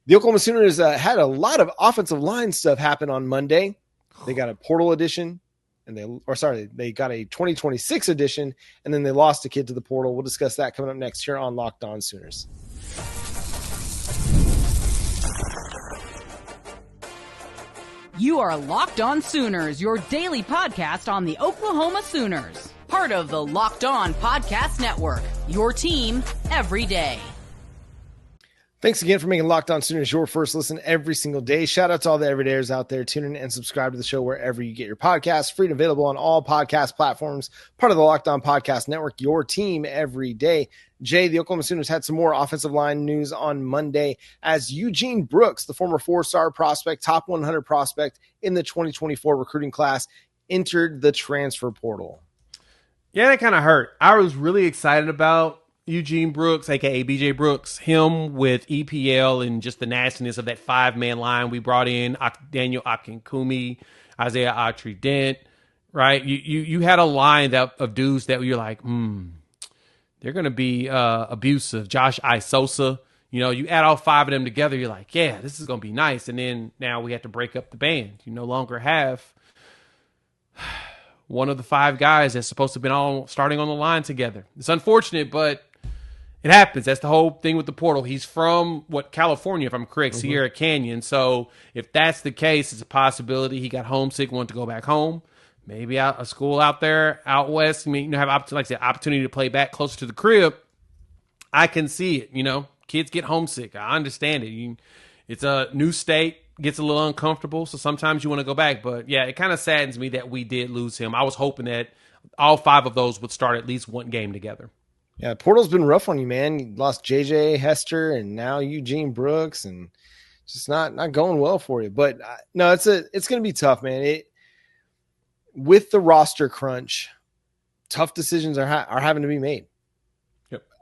The Oklahoma Sooners had a lot of offensive line stuff happen on Monday. They got a portal edition, and they got a 2026 edition, and then they lost a kid to the portal. We'll discuss that coming up next here on Locked On Sooners. You are Locked On Sooners, your daily podcast on the Oklahoma Sooners. Part of the Locked On Podcast Network, your team every day. Thanks again for making Locked On Sooners your first listen every single day. Shout out to all the everydayers out there. Tune in and subscribe to the show wherever you get your podcasts. Free and available on all podcast platforms. Part of the Locked On Podcast Network, your team every day. Jay, the Oklahoma Sooners had some more offensive line news on Monday as Eugene Brooks, the former 4-star prospect, top 100 prospect in the 2024 recruiting class, entered the transfer portal. Yeah, that kind of hurt. I was really excited about Eugene Brooks, a.k.a. BJ Brooks, him with EPL and just the nastiness of that 5-man line we brought in, Daniel Akinkumi, Isaiah Autry-Dent, right? You had a line of dudes that you're like, they're going to be abusive. Josh Isosa, you add all 5 of them together, you're like, yeah, this is going to be nice. And then now we have to break up the band. You no longer have one of the 5 guys that's supposed to have been all starting on the line together. It's unfortunate, but it happens. That's the whole thing with the portal. He's from, California, if I'm correct, Sierra Canyon. So if that's the case, it's a possibility. He got homesick, wanted to go back home. Maybe a school out there, out west. I mean, have opportunity to play back closer to the crib. I can see it. Kids get homesick. I understand it. It's a new state, gets a little uncomfortable. So sometimes you want to go back. But yeah, it kind of saddens me that we did lose him. I was hoping that all 5 of those would start at least one game together. Yeah, portal's been rough on you, man. You lost JJ Hester and now Eugene Brooks, and just not going well for you. But no, it's going to be tough, man. With the roster crunch, tough decisions are having to be made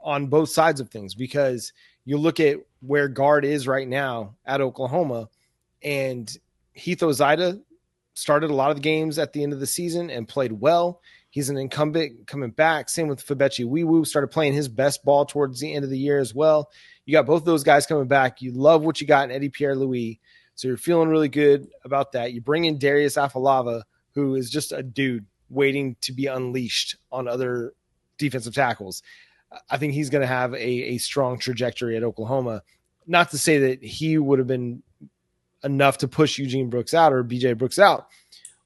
on both sides of things, because you look at where guard is right now at Oklahoma, and Heath Ozida started a lot of the games at the end of the season and played well. He's an incumbent coming back. Same with Febechi Wiwu, started playing his best ball towards the end of the year as well. You got both those guys coming back. You love what you got in Eddie Pierre-Louis, so you're feeling really good about that. You bring in Darius Afalava, who is just a dude waiting to be unleashed on other defensive tackles. I think he's going to have a strong trajectory at Oklahoma. Not to say that he would have been enough to push Eugene Brooks out or BJ Brooks out,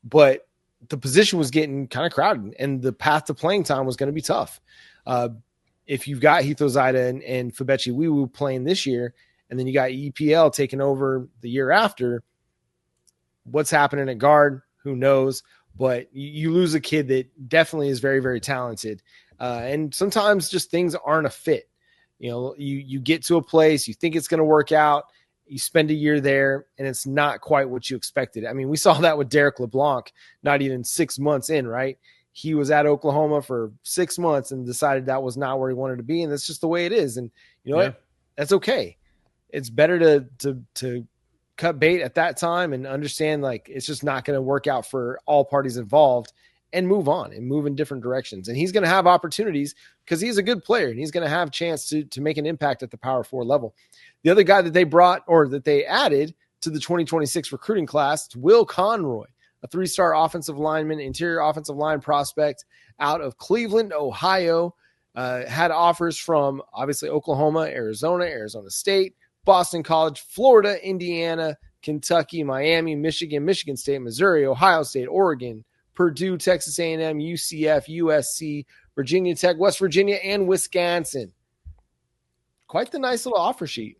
but the position was getting kind of crowded, and the path to playing time was going to be tough. If you've got Heath Ozida and Febechi Wiwu playing this year, and then you got EPL taking over the year after, what's happening at guard? Who knows? But you lose a kid that definitely is very, very talented. And sometimes just things aren't a fit. You get to a place, you think it's going to work out, you spend a year there, and it's not quite what you expected. I mean, we saw that with Derek LeBlanc, not even 6 months in, right? He was at Oklahoma for 6 months and decided that was not where he wanted to be, and that's just the way it is. And you know what? That's okay. It's better to cut bait at that time and understand like it's just not going to work out for all parties involved, and move on and move in different directions. And he's going to have opportunities because he's a good player, and he's going to have a chance to make an impact at the Power 4 level. The other guy that they brought, or that they added to the 2026 recruiting class, is Will Conroy, a 3-star offensive lineman, interior offensive line prospect out of Cleveland, Ohio. Had offers from obviously Oklahoma, Arizona State, Boston College, Florida, Indiana, Kentucky, Miami, Michigan State, Missouri, Ohio State, Oregon, Purdue, Texas A&M, UCF, USC, Virginia Tech, West Virginia, and Wisconsin. Quite the nice little offer sheet.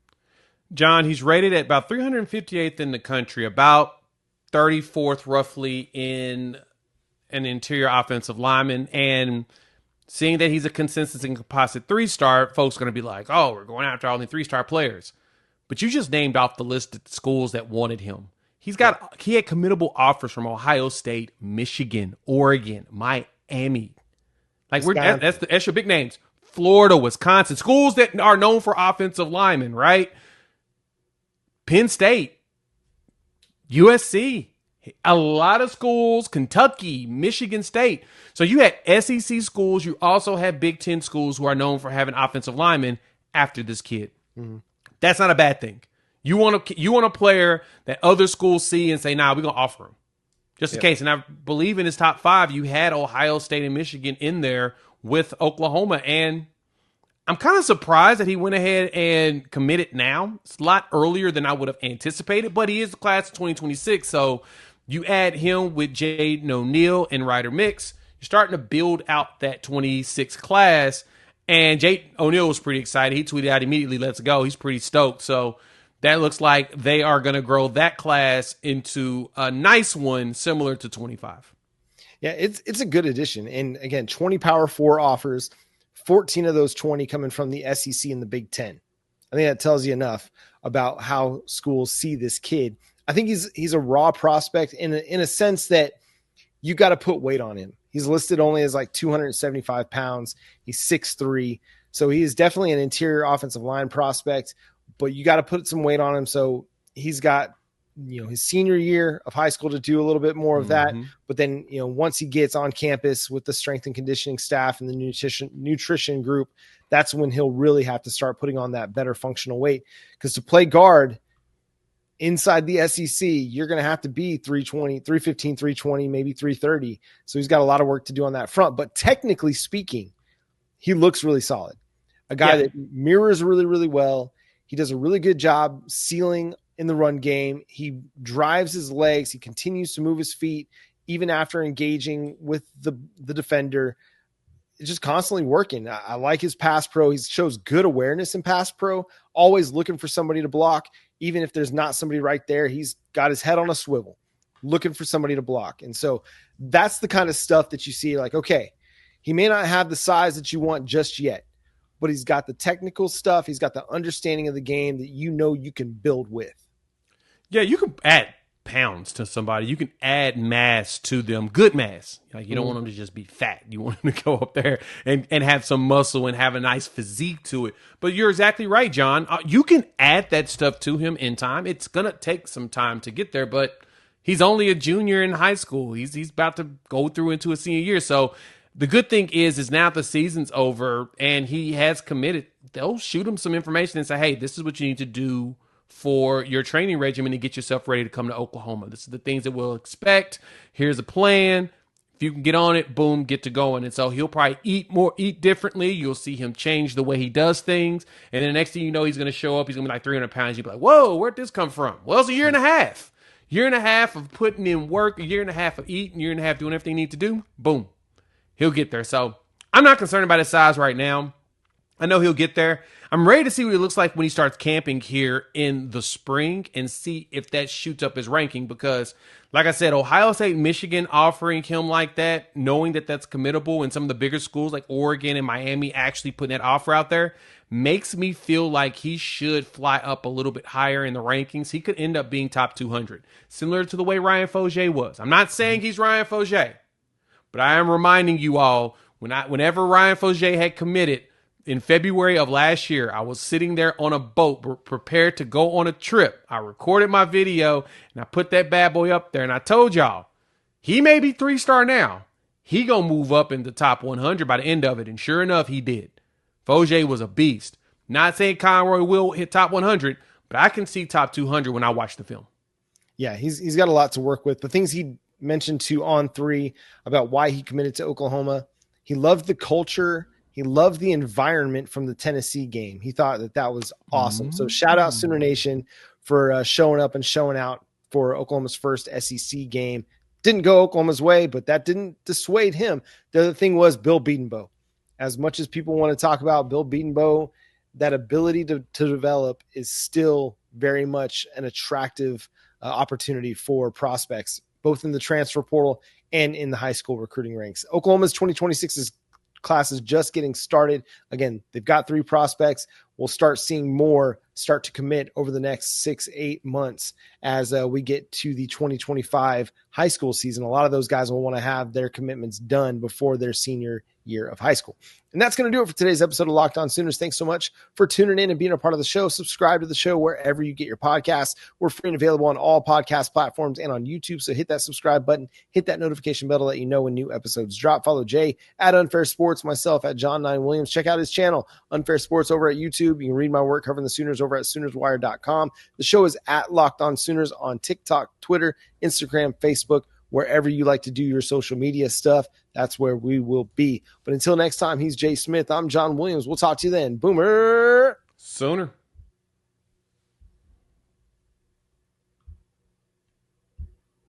John, he's rated at about 358th in the country, about 34th roughly in an interior offensive lineman. And seeing that he's a consensus and composite 3-star, folks are going to be like, oh, we're going after all the 3-star players. But you just named off the list of schools that wanted him. He had committable offers from Ohio State, Michigan, Oregon, Miami. Like that's your big names. Florida, Wisconsin, schools that are known for offensive linemen, right? Penn State, USC, a lot of schools, Kentucky, Michigan State. So you had SEC schools. You also have Big Ten schools who are known for having offensive linemen after this kid. Mm-hmm. That's not a bad thing. You want a player that other schools see and say, nah, we're going to offer him. Just in case. And I believe in his top 5, you had Ohio State and Michigan in there with Oklahoma. And I'm kind of surprised that he went ahead and committed now. It's a lot earlier than I would have anticipated, but he is the class of 2026. So you add him with Jaden O'Neal and Ryder Mix, you're starting to build out that 26 class. And Jaden O'Neal was pretty excited. He tweeted out immediately, let's go. He's pretty stoked. So that looks like they are going to grow that class into a nice one, similar to 25. Yeah, it's a good addition. And again, 20 Power 4 offers, 14 of those 20 coming from the SEC and the Big Ten. I think that tells you enough about how schools see this kid. I think he's a raw prospect in a sense that you got to put weight on him. He's listed only as like 275 pounds. He's 6'3". So he is definitely an interior offensive line prospect, but you got to put some weight on him. So he's got, his senior year of high school to do a little bit more of that. But then, once he gets on campus with the strength and conditioning staff and the nutrition group, that's when he'll really have to start putting on that better functional weight. Because to play guard inside the SEC, you're going to have to be 320, 315, 320, maybe 330. So he's got a lot of work to do on that front. But technically speaking, he looks really solid. A guy that mirrors really, really well. He does a really good job sealing in the run game. He drives his legs. He continues to move his feet even after engaging with the defender. It's just constantly working. I like his pass pro. He shows good awareness in pass pro, always looking for somebody to block. Even if there's not somebody right there, he's got his head on a swivel, looking for somebody to block. And so that's the kind of stuff that you see like, okay, he may not have the size that you want just yet, but he's got the technical stuff. He's got the understanding of the game that you can build with. Yeah, you can add pounds to somebody. You can add mass to them, good mass. Like you don't want them to just be fat. You want them to go up there and have some muscle and have a nice physique to it. But you're exactly right, John. You can add that stuff to him in time. It's going to take some time to get there, but he's only a junior in high school. He's about to go through into a senior year. So the good thing is now the season's over and he has committed. They'll shoot him some information and say, hey, this is what you need to do for your training regimen to get yourself ready to come to Oklahoma. This is the things that we'll expect. Here's a plan. If you can get on it, boom, get to going. And so he'll probably eat differently. You'll see him change the way he does things. And then the next thing you know, he's going to show up. He's going to be like 300 pounds. You'll be like, whoa, where'd this come from? Well, it's a year and a half. Year and a half of putting in work, a year and a half of eating, year and a half doing everything he needs to do. Boom. He'll get there. So I'm not concerned about his size right now. I know he'll get there. I'm ready to see what he looks like when he starts camping here in the spring and see if that shoots up his ranking because, like I said, Ohio State, Michigan offering him like that, knowing that that's committable, and some of the bigger schools like Oregon and Miami actually putting that offer out there makes me feel like he should fly up a little bit higher in the rankings. He could end up being top 200, similar to the way Ryan Fogier was. I'm not saying he's Ryan Fogier, but I am reminding you all, whenever Ryan Fogier had committed, in February of last year, I was sitting there on a boat prepared to go on a trip. I recorded my video and I put that bad boy up there and I told y'all, he may be 3-star now. He gonna move up in the top 100 by the end of it. And sure enough, he did. Fogier was a beast. Not saying Conroy will hit top 100, but I can see top 200 when I watch the film. Yeah, he's got a lot to work with. The things he mentioned to On3 about why he committed to Oklahoma, he loved the culture. He loved the environment from the Tennessee game. He thought that was awesome. So shout out Sooner Nation for showing up and showing out for Oklahoma's first SEC game. Didn't go Oklahoma's way, but that didn't dissuade him. The other thing was Bill Bedenbaugh. As much as people want to talk about Bill Bedenbaugh, that ability to develop is still very much an attractive opportunity for prospects, both in the transfer portal and in the high school recruiting ranks. Oklahoma's 2026 class is just getting started. Again, they've got 3 prospects. We'll start seeing more start to commit over the next 6-8 months as we get to the 2025 high school season. A lot of those guys will want to have their commitments done before their senior year of high school. And that's going to do it for today's episode of Locked On Sooners. Thanks so much for tuning in and being a part of the show. Subscribe to the show wherever you get your podcasts. We're free and available on all podcast platforms and on YouTube. So hit that subscribe button, hit that notification bell to let you know when new episodes drop. Follow Jay at Unfair Sports, myself at John 9 Williams. Check out his channel, Unfair Sports, over at YouTube. You can read my work covering the Sooners over at SoonersWire.com. The show is at Locked On Sooners on TikTok, Twitter, Instagram, Facebook. Wherever you like to do your social media stuff, that's where we will be. But until next time, he's Jay Smith. I'm John Williams. We'll talk to you then. Boomer. Sooner.